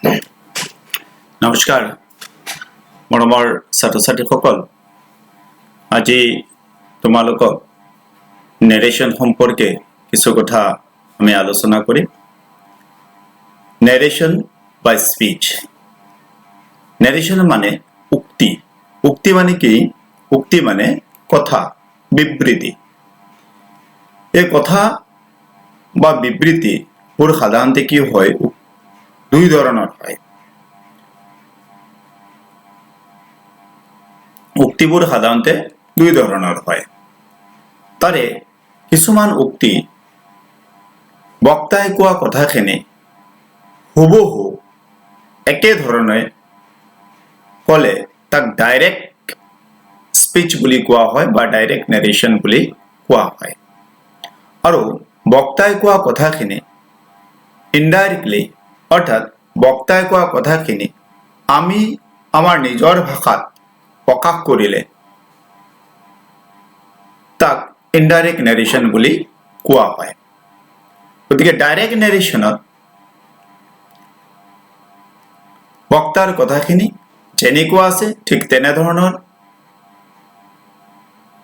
নমস্কাৰ মৰমৰ ছাত্ৰ ছাত্ৰীসকল, আজি তোমালোকক নেৰেশ্যন সম্পৰ্কে কিছু কথা আমি আলোচনা কৰিম। নেৰেশ্যন বা স্পিচ। নেৰেশ্যন মানে উক্তি। উক্তি মানে কি? উক্তি মানে কথা, বিবৃতি। এই কথা বা বিবৃতিবোৰ সাধাৰণতে কি হয়? দুই ধৰণৰ হয়। উক্তিবোৰ সাধাৰণতে দুই ধৰণৰ হয়। তাৰে কিছুমান উক্তি বক্তাই কোৱা কথাখিনি হুবহু একে ধৰণে ক'লে তাক ডাইৰেক্ট স্পিচ বুলি কোৱা হয় বা ডাইৰেক্ট নেৰেশ্যন বুলি কোৱা হয়। আৰু বক্তাই কোৱা কথাখিনি ইনডাইৰেক্টলি, অৰ্থাৎ বক্তাই কোৱা কথাখিনি আমি আমাৰ নিজৰ ভাষাত প্ৰকাশ কৰিলে তাক ইনডাইৰেক্ট নেৰেশ্যন বুলি কোৱা হয়। গতিকে ডাইৰেক্ট নেৰেশ্যনত বক্তাৰ কথাখিনি যেনেকুৱা আছে ঠিক তেনেধৰণৰ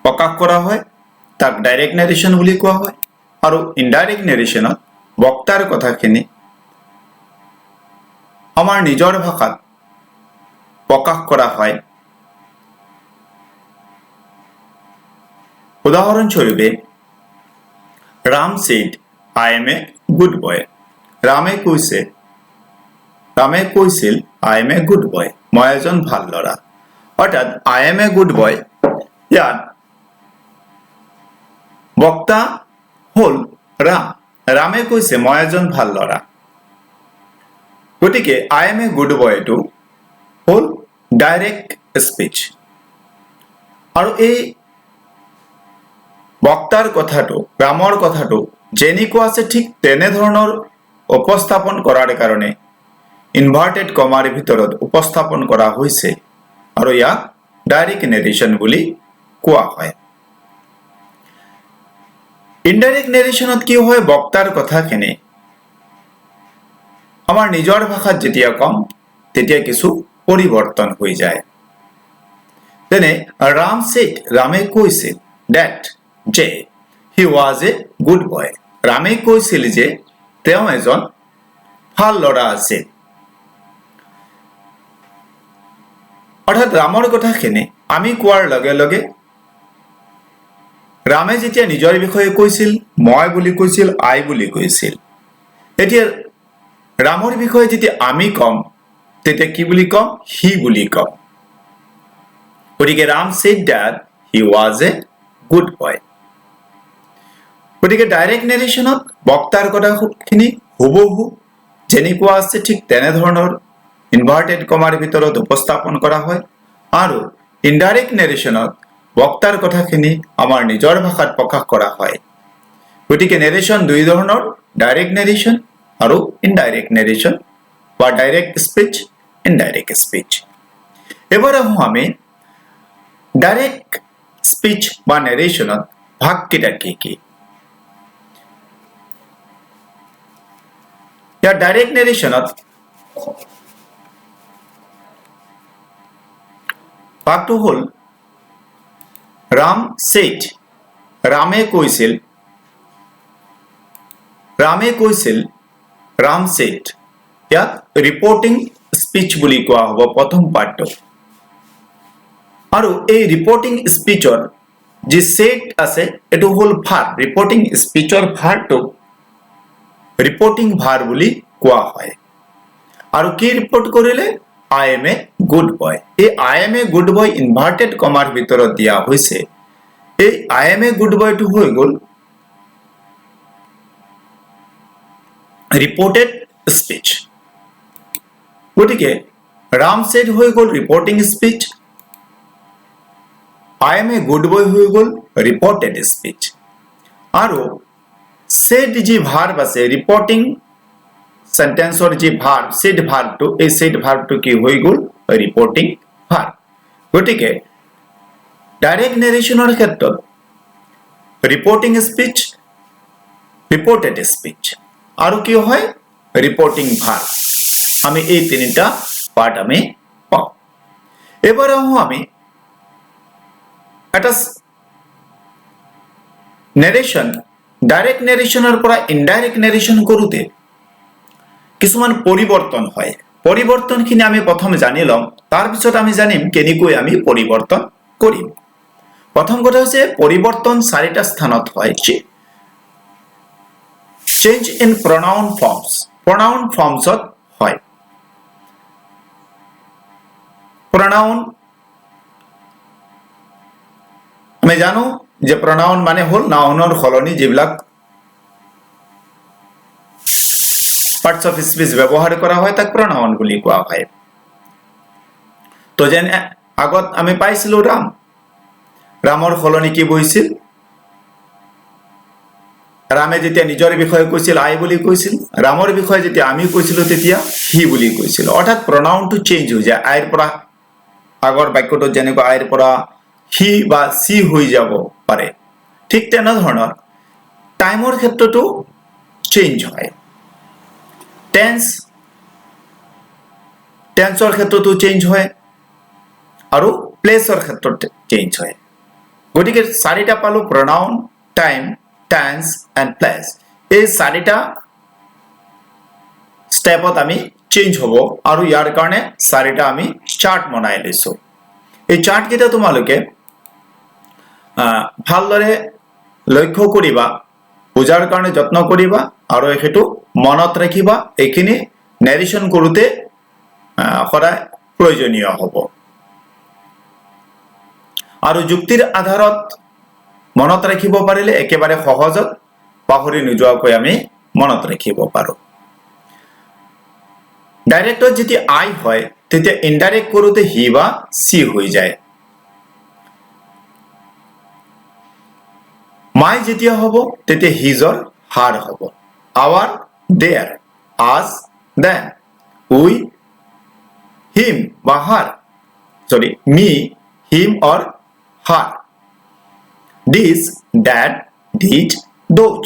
প্ৰকাশ কৰা হয়, তাক ডাইৰেক্ট নেৰেশ্যন বুলি কোৱা হয়। আৰু ইনডাইৰেক্ট নেৰেশ্যনত বক্তাৰ কথাখিনি আমাৰ নিজৰ ভাষাত প্ৰকাশ কৰা হয়। উদাহৰণস্বৰূপে, Ram said, I am a good boy. ৰামে কৈছিল I am a good boy, মই এজন ভাল ল'ৰা। অৰ্থাৎ I am a good boy, ইয়াত বক্তা হ'ল ৰাম। ৰামে কৈছে মই এজন ভাল ল'ৰা। গতিকে I am a good boy টো হ'ল ডাইৰেক্ট স্পিচ। আৰু এই বক্তাৰ কথাটো, ৰামৰ কথাটো যেনেকুৱা আছে ঠিক তেনেধৰণৰ উপস্থাপন কৰাৰ কাৰণে ইনভাৰ্টেড কমাৰ ভিতৰত উপস্থাপন কৰা হৈছে আৰু ইয়াক ডাইৰেক্ট নেৰেশ্যন বুলি কোৱা হয়। ইনডাইৰেক্ট নেৰেশ্যনত কি হয়? বক্তাৰ কথাখিনি আমাৰ নিজৰ ভাষাত যেতিয়া কম তেতিয়া কিছু পৰিৱৰ্তন হৈ যায়। যেনে ৰাম said, ৰামে কৈছিল that যে he was a good boy, ৰামে কৈছিল যে তেওঁ এজন ভাল ল'ৰা আছিল। অৰ্থাৎ ৰামৰ কথাখিনি আমি কোৱাৰ লগে লগে ৰামে যেতিয়া নিজৰ বিষয়ে কৈছিল, মই বুলি কৈছিল, I বুলি কৈছিল। এতিয়া ৰামৰ বিষয়ে যেতিয়া আমি কম তেতিয়া কি বুলি কম? he বুলি কম। গতিকে Ram said that he was a good boy. গতিকে ডাইৰেক্ট নেৰেশ্যনত বক্তাৰ কথাখিনি হুবহু যেনেকুৱা আছে ঠিক তেনেধৰণৰ ইনভাৰ্টেড কমাৰ ভিতৰত উপস্থাপন কৰা হয়। আৰু ইনডাইৰেক্ট নেৰেশ্যনত বক্তাৰ কথাখিনি আমাৰ নিজৰ ভাষাত প্ৰকাশ কৰা হয়। গতিকে নেৰেশ্যন দুই ধৰণৰ, ডাইৰেক্ট নেৰেশ্যন আৰু ইনডাইৰেক্ট নেৰেশ্যন বা ডাইৰেক্ট স্পিচ, ইনডাইৰেক্ট স্পিচ। এবাৰ আহোঁ আমি ডাইৰেক্ট স্পিচ বা নেৰেশ্যনত ভাগকেইটা কি কি? ইয়াৰ ডাইৰেক্ট নেৰেশ্যনত ভাগটো হ'ল ৰাম said, ৰামে কৈছিল, ৰাম said। ইয়াক ৰিপৰ্টিং স্পিচ বুলি কোৱা হ'ব প্ৰথম পাৰ্টটো। আৰু এই ৰিপৰ্টিং স্পিচৰ যি said আছে এইটো হ'ল ভাৰ। ৰিপৰ্টিং স্পিচৰ ভাৰটোক ৰিপৰ্টিং ভাৰ বুলি কোৱা হয়। আৰু কি ৰিপৰ্ট কৰিলে? I am a good boy। এই I am a good boy inverted কমাৰ ভিতৰত দিয়া হৈছে। এই I am a good boy টো হৈ গ'ল ৰিপৰ্টেড স্পিচ। গতিকে ৰাম said হৈ গ'ল reporting speech, I am a good boy হৈ গ'ল ৰিপৰ্টেড স্পিচ। আৰু said যি ভাৰ্ব আছে, ৰিপৰ্টিং সেন্টেন্সৰ যি ভাৰ্ব, said ভাৰ্বটো, এই said ভাৰ্বটো কি হৈ গ'ল? Reporting verb. গতিকে ডাইৰেক্ট নেৰেশ্যনৰ ক্ষেত্ৰত ৰিপৰ্টিং স্পিচ, ৰিপৰ্টেড স্পিচ আৰু কি হয়? Reporting verb. আমি এই তিনিটা পাৰ্ট আমি পাওঁ এবাৰ আহো আমি এটা নেৰেশ্যন ডাইৰেক্ট নেৰেশ্যনৰ পৰা ইনডাইৰেক্ট নেৰেশ্যন কৰোতে কিছুমান পৰিৱৰ্তন হয় পৰিৱৰ্তনখিনি আমি প্ৰথম জানি লম তাৰ পিছত আমি জানিম কেনেকৈ আমি পৰিৱৰ্তন কৰিম প্ৰথম কথা হৈছে পৰিৱৰ্তন চাৰিটা স্থানত হয় চেঞ্জ ইন pronoun formsত হয় pronoun আমি জানো যে pronoun মানে হল নাউনৰ সলনি যিবিলাক parts of speech ব্যৱহাৰ কৰা হয় তাক pronoun বুলি কোৱা হয় তো যেন আগত আমি পাইছিলো ৰামৰ সলনি কি বহিছিল ৰামে যেতিয়া নিজৰ বিষয়ে কৈছিল আই বুলি কৈছিল ৰামৰ বিষয়ে যেতিয়া আমি কৈছিলো তেতিয়া হি বুলি কৈছিল অৰ্থাৎ pronoun টো চেঞ্জ হৈ যায় আইৰ পৰা আগৰ বাক্যটো যেনেকৈ আইৰ পৰা হি বা সি হৈ যাব পাৰে ঠিক তেনে ধৰণৰ টাইমৰ ক্ষেত্ৰটো চেঞ্জ হয় টেন্সৰ ক্ষেত্ৰটো চেঞ্জ হয় আৰু প্লেসৰ ক্ষেত্ৰত চেঞ্জ হয় গতিকে চাৰিটা পালো pronoun time tense and place এই চাৰিটা স্টেপত আমি চেঞ্জ হ'ব আৰু ইয়াৰ কাৰণে চাৰিটা আমি চাৰ্ট বনাই লৈছো এই চাৰ্ট কেইটা তোমালোকে ভালদৰে লক্ষ্য কৰিবা বুজাৰ কাৰণে যত্ন কৰিবা আৰু এটো মনত ৰাখিবা এইখিনি নেৰেশ্যন কৰোতে সদায় প্ৰয়োজনীয় হ'ব আৰু যুক্তিৰ আধাৰত মনত ৰাখিব পাৰিলে একেবাৰে সহজত পাহৰি নোযোৱাকৈ আমি মনত ৰাখিব পাৰো ডাইৰেক্টত যেতিয়া আই হয় তেতিয়া ইনডাইৰেক্ট কৰোতে হি বা সি হৈ যায় মাই যেতিয়া হ'ব তেতিয়া হিজৰ হাৰ হ'ব our their us then we him বা her sorry me him or her this that did those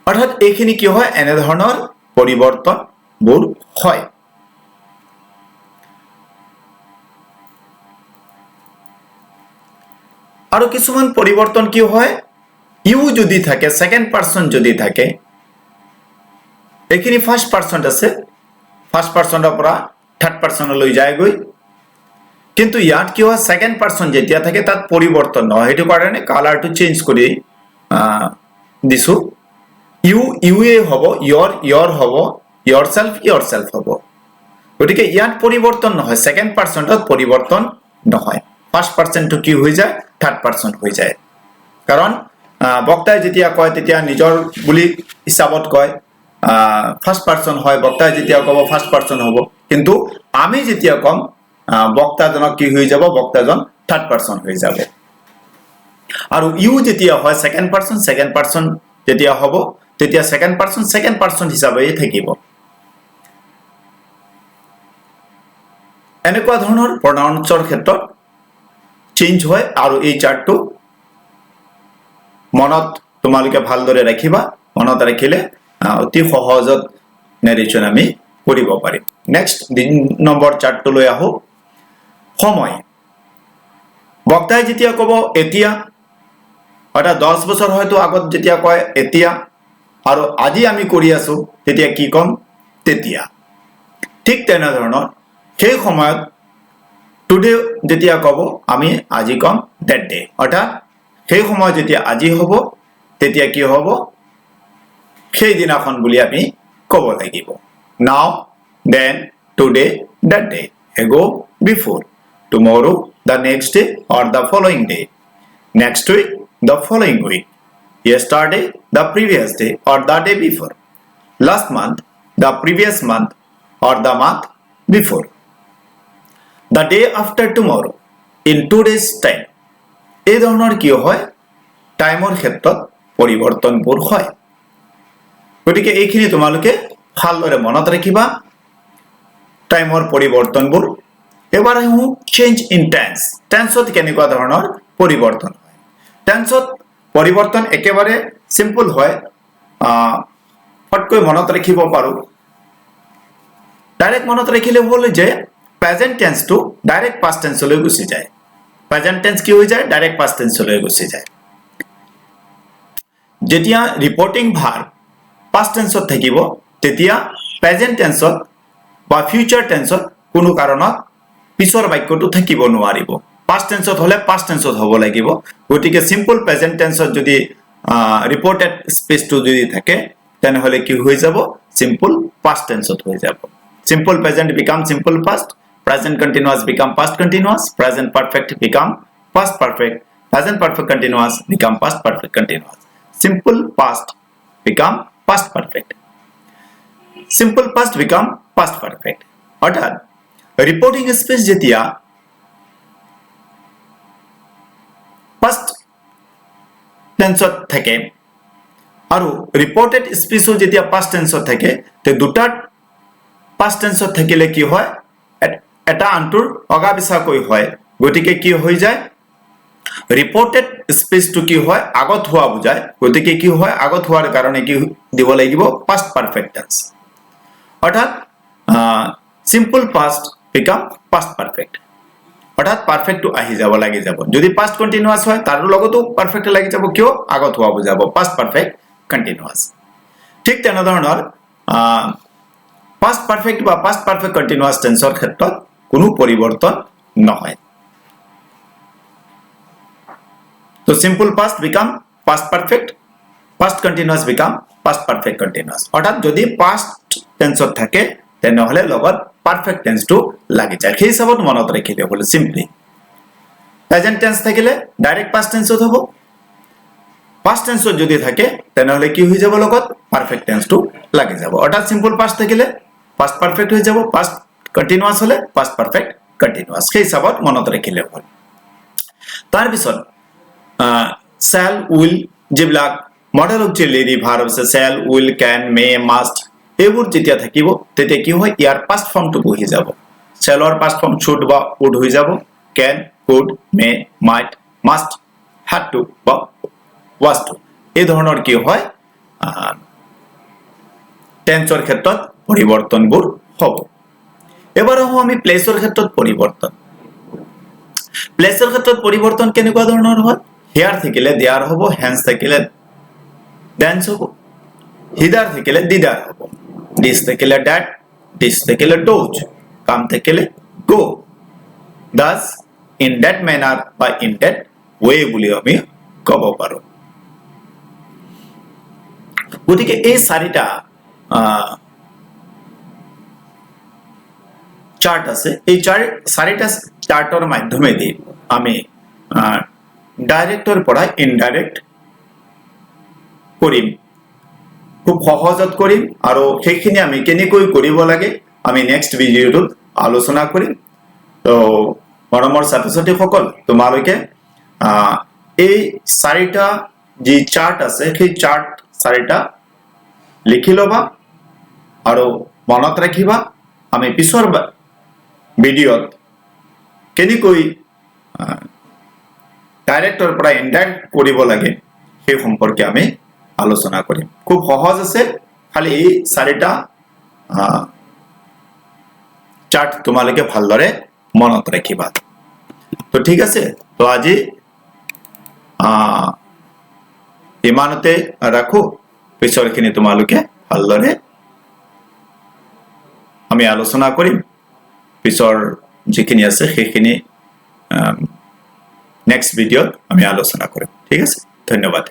অর্থাৎ এইখিনি কি হয় এনে ধৰণৰ পৰিৱৰ্তনবোৰ হয় আৰু কিছুমান পৰিৱৰ্তন কি হয় ইউ যদি থাকে সেকেন্ড পাৰসন যদি থাকে এইখিনি ফাৰ্স্ট পাৰসন আছে ফাৰ্স্ট পাৰসনৰ পৰা থাৰ্ড পাৰসনলৈ যায়গৈ কিন্তু ইয়াত কি হয় সেকেন্ড পাৰসন যেতিয়া থাকে তাত পৰিৱৰ্তন নহয় হেতু কাৰণে কালাৰটো চেঞ্জ কৰি দিছো ইউ এ হ'ব your হ'ব yourself হ'ব গতিকে ইয়াত পৰিৱৰ্তন নহয় সেকেন্ড পাৰসনত পৰিৱৰ্তন নহয় ফাৰ্স্ট পাৰসন টু কি হৈ যায় থাৰ্ড পাৰসন হৈ যায় কাৰণ বক্তাই যেতিয়া কয় তেতিয়া নিজৰ বুলি হিচাপত কয় ফার্স্ট পারসন হয় বক্তাই যেতিয়া কব ফার্স্ট পারসন হ'ব কিন্তু আমি যেতিয়া কম বক্তাজনক কি হৈ যাব বক্তাজন থার্ড পারসন হৈ যাব আৰু ইউ যেতিয়া হয় সেকেন্ড পাৰসন যেতিয়া হ'ব তেতিয়া সেকেন্ড পাৰসন হিচাপে থাকিব এনেকুৱা ধৰণৰ প্ৰনাউন্সৰ ক্ষেত্ৰত চেঞ্জ হয় আৰু এই চাৰ্টটো মনত তোমালোকে ভালদৰে ৰাখিবা মনত ৰাখিলে অতি সহজত নেৰেশ্যন আমি কৰিব পাৰিম নেক্সট 2 নম্বৰ চাৰ্টটো লৈ আহো সময় বক্তাই যেতিয়া কব এতিয়া অৰ্থাৎ 10 বছৰ হয়তো আগত যেতিয়া কয় এতিয়া আৰু আজি আমি কৰি আছো তেতিয়া কি কম তেতিয়া ঠিক তেনে ধৰণৰ সেই সময়ত টুডে যেতিয়া কব আমি আজি কম দ্যাট ডে অৰ্থাৎ সেই সময় যেতিয়া আজি হ'ব তেতিয়া কি হ'ব সেই দিনাখন বুলি আমি কব লাগিব now then today that day ago before tomorrow the next day or the following day next week the following week yesterday the previous day or the day before last month the previous month or the month before the day after tomorrow in 2 days time এই ধৰণৰ কি হয় টাইমৰ ক্ষেত্ৰত পৰিৱৰ্তনবোৰ হয় গতিকে এইখিনি তোমালোকে ভালদৰে মনত ৰাখিবা টাইমৰ পৰিৱৰ্তনবোৰ এবাৰ আহো চেঞ্জ ইন টেন্সত কেনেকুৱা ধৰণৰ পৰিৱৰ্তন হয় টেন্সত পৰিৱৰ্তন একেবাৰে সিম্পল হয় ফটকৈ মনত ৰাখিব পাৰো ডাইরেক্ট মনত রাখিলে হল যে present tense to direct past টেন্সলৈ গুচি যায় প্রেজেন্ট টেন্স কি হৈ যায় ডাইরেক্ট পাস্ট টেন্সলৈ গুচি যায় যেতিয়া ৰিপৰ্টিং ভাৰ্ব পাস্ট টেন্সত থাকিব তেতিয়া প্ৰেজেন্ট টেন্সত বা ফিউচাৰ টেন্সত কোনো কাৰণত পিছৰ বাক্যটো থাকিব নোৱাৰিব পাস্ট টেন্সত হলে পাস্ট টেন্সত হ'ব লাগিব গতিকে সিম্পল প্রেজেন্ট টেন্সত যদি ৰিপৰ্টেড স্পেচটো যদি থাকে তেনেহলে কি হৈ যাব সিম্পল পাস্ট টেন্সত হৈ যাব simple present become simple past present continuous become past continuous present perfect become past perfect present perfect continuous become past perfect continuous simple past become past perfect simple past become past perfect অর্থাৎ reporting space যেতিয়া past টেন্সত থাকে আৰু ৰিপোৰ্টেড স্পেসও যেতিয়া past টেন্সত থাকে তে দুটা past টেন্সত থাকিলে কি হয় এটা আনটোৰ অগাবিছাকৈ হয় গতিকে কি হৈ যায় ৰিপোৰ্টেড স্পেসটো কি হয় আগত হোৱা বুজায় গতিকে কি হয় আগত হোৱাৰ কাৰণে কি দিব লাগিব past perfect tense অৰ্থাৎ simple past become past perfect অর্থাৎ পারফেক্ট টু আহি যাব লাগি যাব যদি পাস্ট কন্টিনিউয়াস হয় তার লগতো পারফেক্ট লাগি যাব কিয় আগত হোৱা বুজাব পাস্ট পাৰফেক্ট কন্টিনিউয়াস ঠিক তেনে ধৰণৰ পাস্ট পাৰফেক্ট বা পাস্ট পাৰফেক্ট কন্টিনিউয়াস টেন্সৰ ক্ষেত্ৰত কোনো পৰিৱৰ্তন নহয় তো simple past became past perfect past continuous became past perfect continuous অর্থাৎ যদি পাস্ট টেন্সত থাকে তেনেহলে লগত পারফেক্ট টেন্স টু লাগি যায় সেই হিচাপত মনত ৰাখিলে হল সিম্পলি প্রেজেন্ট টেন্স থাকিলে ডাইরেক্ট পাস্ট টেন্সত হ'ব পাস্ট টেন্সত যদি থাকে তেনেহলে কি হৈ যাব লগত পারফেক্ট টেন্স টু লাগি যাব অৰ্থাৎ সিম্পল পাস্ট থাকিলে পাস্ট পারফেক্ট হৈ যাব পাস্ট কন্টিনিউয়াস হলে পাস্ট পারফেক্ট কন্টিনিউয়াস সেই হিচাপত মনত ৰাখিলে হল তাৰ পিছত shall will যিবিলাক মডেল অক্সিলাৰি ভাৰ্ব আছে shall will can may must এইবোৰ যেতিয়া থাকিব তেতিয়া কি হয় ইয়াৰ পাস্ট ফৰ্মটো বহি যাব shallৰ পাস্ট ফর্ম should বা would হৈ যাব can could may might must had to বা was to এই ধৰণৰ কি হয় টেন্সৰ ক্ষেত্ৰত পৰিৱৰ্তনবোৰ হ'ব এবাৰ আমি প্লেসৰ ক্ষেত্ৰত পৰিৱৰ্তন প্লেসৰ ক্ষেত্ৰত পৰিৱৰ্তন কেনেকুৱা ধৰণৰ হয় হিয়াৰ থাকিলে দেয়াৰ হ'ব হেন্স থাকিলে দেন্স হ'ব হিদাৰ থাকিলে দিদাৰ হ'ব দিস থাকিলে ড্যাট দিস থাকিলে ডোজ কাম থাকিলে গো দাস ইন দ্যাট ম্যানার বা ইন দ্যাট ওয়ে বুলি আমি ক'ব পাৰো গতিকে এই চাৰিটা চাৰ্ট আছে এই চাৰিটা চাৰ্টৰ মাধ্যমেদি আমি ডাইৰেক্টৰ পৰা ইনডাইৰেক্ট কৰিম খুব সহজত কৰিম আৰু সেইখিনি আমি কেনেকৈ কৰিব লাগে আমি নেক্সট ভিডিঅ'টোত আলোচনা কৰিম তো মৰমৰ ছাত্ৰ-ছাত্ৰীসকল তোমালোকে এই চাৰিটা যি চাৰ্ট আছে সেই চাৰ্ট চাৰিটা লিখি লবা আৰু মনত ৰাখিবা আমি পিছৰ ভিডিঅ'ত কেনেকৈ ডাইৰেক্টৰ পৰা ইনডাইৰেক্ট কৰিব লাগে সেই সম্পৰ্কে আমি আলোচনা কৰিম খুব সহজ আছে খালি এই চাৰিটা চাৰ্ট তোমালোকে ভালদৰে মনত ৰাখিবা তো ঠিক আছে তো আজি ইমানতে ৰাখো পিছৰখিনি তোমালোকে ভালদৰে আমি আলোচনা কৰিম পিছৰ যিখিনি আছে সেইখিনি নেক্সট ভিডিঅ'ত আমি আলোচনা কৰিম ঠিক আছে ধন্যবাদ